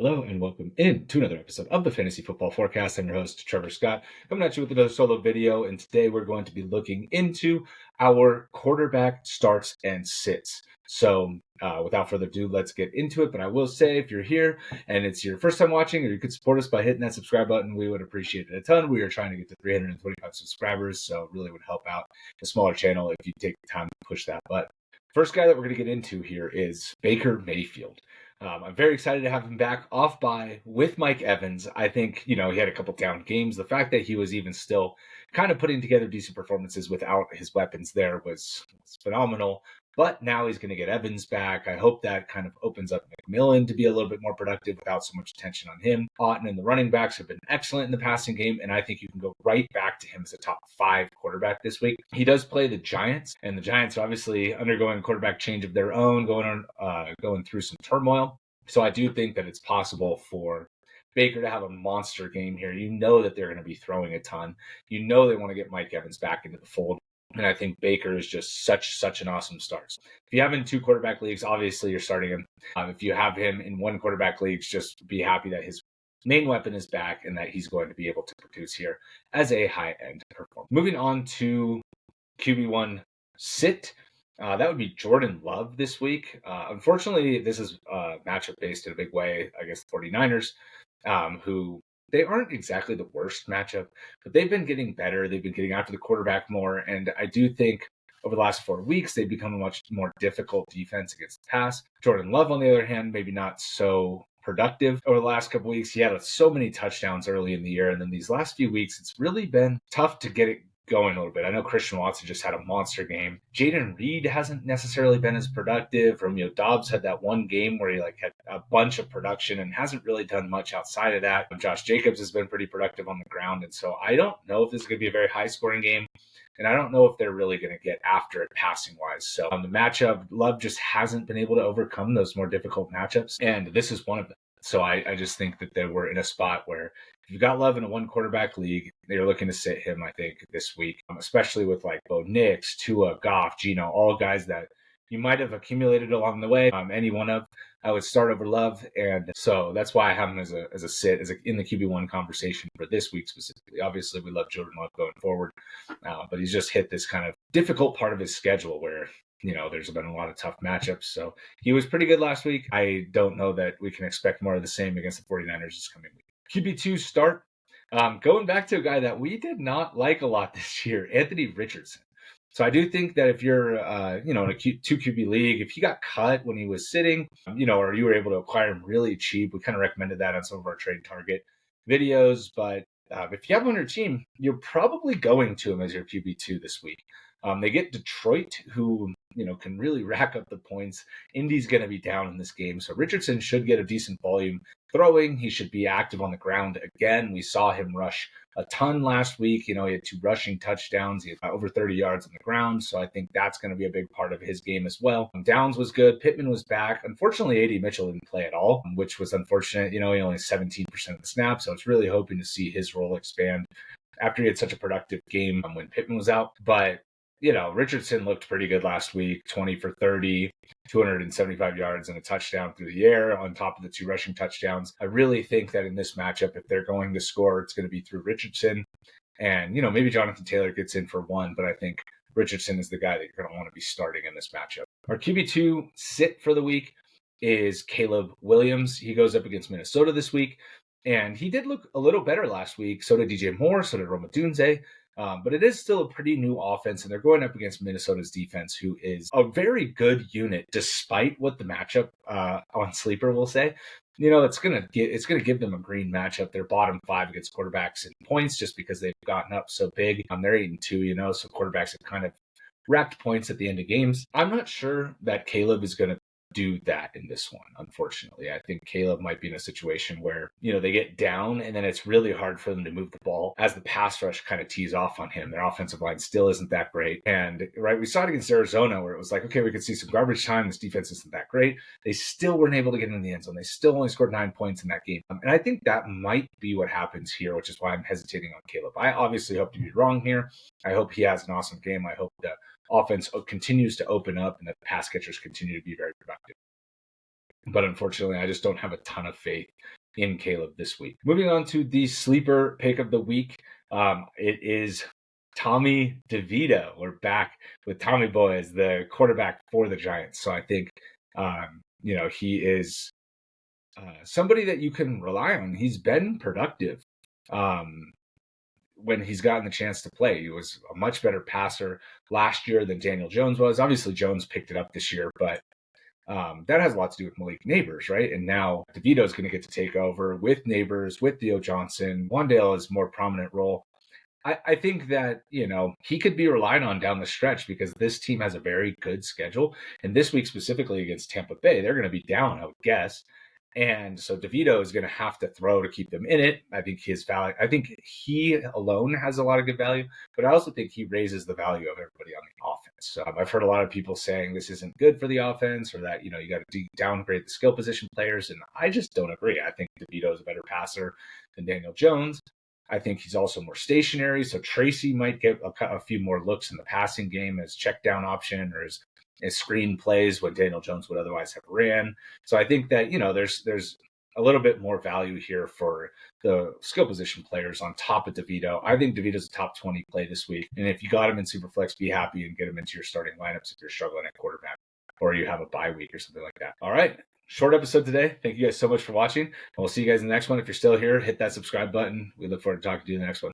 Hello and welcome in to another episode of the Fantasy Football Forecast. I'm your host, Trevor Scott, coming at you with another solo video. And today we're going to be looking into our quarterback starts and sits. So without further ado, let's get into it. But I will say, if you're here and it's your first time watching, or you could support us by hitting that subscribe button, we would appreciate it a ton. We are trying to get to 325 subscribers, so it really would help out a smaller channel if you take the time to push that button. First guy that we're going to get into here is Baker Mayfield. I'm very excited to have him back off bye with Mike Evans. I think, he had a couple down games. The fact that he was even still kind of putting together decent performances without his weapons there was phenomenal. But now he's going to get Evans back. I hope that kind of opens up McMillan to be a little bit more productive without so much attention on him. Otten and the running backs have been excellent in the passing game, and I think you can go right back to him as a top 5 quarterback this week. He does play the Giants, and the Giants are obviously undergoing a quarterback change of their own, going through some turmoil. So I do think that it's possible for Baker to have a monster game here. You know that they're going to be throwing a ton. You know they want to get Mike Evans back into the fold. And I think Baker is just such an awesome start. If you have him in 2 quarterback leagues, obviously you're starting him. If you have him in 1 quarterback leagues, just be happy that his main weapon is back and that he's going to be able to produce here as a high-end performer. Moving on to QB1 sit. That would be Jordan Love this week. Unfortunately, this is matchup based in a big way against the 49ers, who they aren't exactly the worst matchup, but they've been getting better. They've been getting after the quarterback more. And I do think over the last 4 weeks, they've become a much more difficult defense against the pass. Jordan Love, on the other hand, maybe not so productive over the last couple weeks. He had so many touchdowns early in the year. And then these last few weeks, it's really been tough to get it going a little bit. I know Christian Watson just had a monster game. Jaden Reed hasn't necessarily been as productive. Romeo Doubs had that one game where he had a bunch of production and hasn't really done much outside of that. Josh Jacobs has been pretty productive on the ground. And so I don't know if this is going to be a very high scoring game. And I don't know if they're really going to get after it passing wise. So the matchup, Love just hasn't been able to overcome those more difficult matchups. And this is one of them. So I just think that they were in a spot where if you've got Love in a 1 quarterback league, they're looking to sit him, I think, this week, especially with Bo Nix, Tua, Goff, Geno, all guys that you might have accumulated along the way. Any one of, I would start over Love. And so that's why I have him as a sit, in the QB1 conversation for this week specifically. Obviously, we love Jordan Love going forward, but he's just hit this kind of difficult part of his schedule where there's been a lot of tough matchups. So he was pretty good last week. I don't know that we can expect more of the same against the 49ers this coming week. QB2 start. Going back to a guy that we did not like a lot this year, Anthony Richardson. So I do think that if you're, in a 2 QB league, if he got cut when he was sitting, or you were able to acquire him really cheap, we kind of recommended that on some of our trade target videos. But if you have him on your team, you're probably going to him as your QB2 this week. They get Detroit, who, can really rack up the points. Indy's going to be down in this game. So Richardson should get a decent volume throwing. He should be active on the ground again. We saw him rush a ton last week. He had 2 rushing touchdowns. He had over 30 yards on the ground. So I think that's going to be a big part of his game as well. Downs was good. Pittman was back. Unfortunately, A.D. Mitchell didn't play at all, which was unfortunate. He only 17% of the snaps. So I was really hoping to see his role expand after he had such a productive game when Pittman was out. But Richardson looked pretty good last week, 20 for 30, 275 yards and a touchdown through the air on top of the 2 rushing touchdowns. I really think that in this matchup, if they're going to score, it's going to be through Richardson. And, maybe Jonathan Taylor gets in for 1, but I think Richardson is the guy that you're going to want to be starting in this matchup. Our QB2 sit for the week is Caleb Williams. He goes up against Minnesota this week, and he did look a little better last week. So did DJ Moore, so did Roma Dunze. But it is still a pretty new offense, and they're going up against Minnesota's defense, who is a very good unit, despite what the matchup on Sleeper will say. It's gonna give them a green matchup. They're bottom 5 against quarterbacks in points, just because they've gotten up so big. They're 8-2, so quarterbacks have kind of racked points at the end of games. I'm not sure that Caleb is going to do that in this one, unfortunately. I think Caleb might be in a situation where, they get down and then it's really hard for them to move the ball as the pass rush kind of tees off on him. Their offensive line still isn't that great. And we saw it against Arizona where it was okay, we could see some garbage time. This defense isn't that great. They still weren't able to get in the end zone. They still only scored 9 points in that game. And I think that might be what happens here, which is why I'm hesitating on Caleb. I obviously hope to be wrong here. I hope he has an awesome game. I hope the offense continues to open up and the pass catchers continue to be very productive. But unfortunately, I just don't have a ton of faith in Caleb this week. Moving on to the sleeper pick of the week. It is Tommy DeVito. We're back with Tommy Boy as the quarterback for the Giants. So I think, he is somebody that you can rely on. He's been productive when he's gotten the chance to play. He was a much better passer last year than Daniel Jones was. Obviously, Jones picked it up this year, but that has a lot to do with Malik Neighbors, right? And now DeVito is going to get to take over with Neighbors, with Theo Johnson. Wandale is more prominent role. I think that, he could be relied on down the stretch because this team has a very good schedule. And this week specifically against Tampa Bay, they're going to be down, I would guess. And so DeVito is going to have to throw to keep them in it. I think I think he alone has a lot of good value, but I also think he raises the value of everybody on the offense. I've heard a lot of people saying this isn't good for the offense, or that, you got to downgrade the skill position players. And I just don't agree. I think DeVito is a better passer than Daniel Jones. I think he's also more stationary. So Tracy might get a few more looks in the passing game as check down option or as screen plays when Daniel Jones would otherwise have ran. So I think that, there's a little bit more value here for the skill position players on top of DeVito. I think DeVito's a top 20 play this week. And if you got him in Superflex, be happy and get him into your starting lineups if you're struggling at quarterback or you have a bye week or something like that. All right. Short episode today. Thank you guys so much for watching. And we'll see you guys in the next one. If you're still here, hit that subscribe button. We look forward to talking to you in the next one.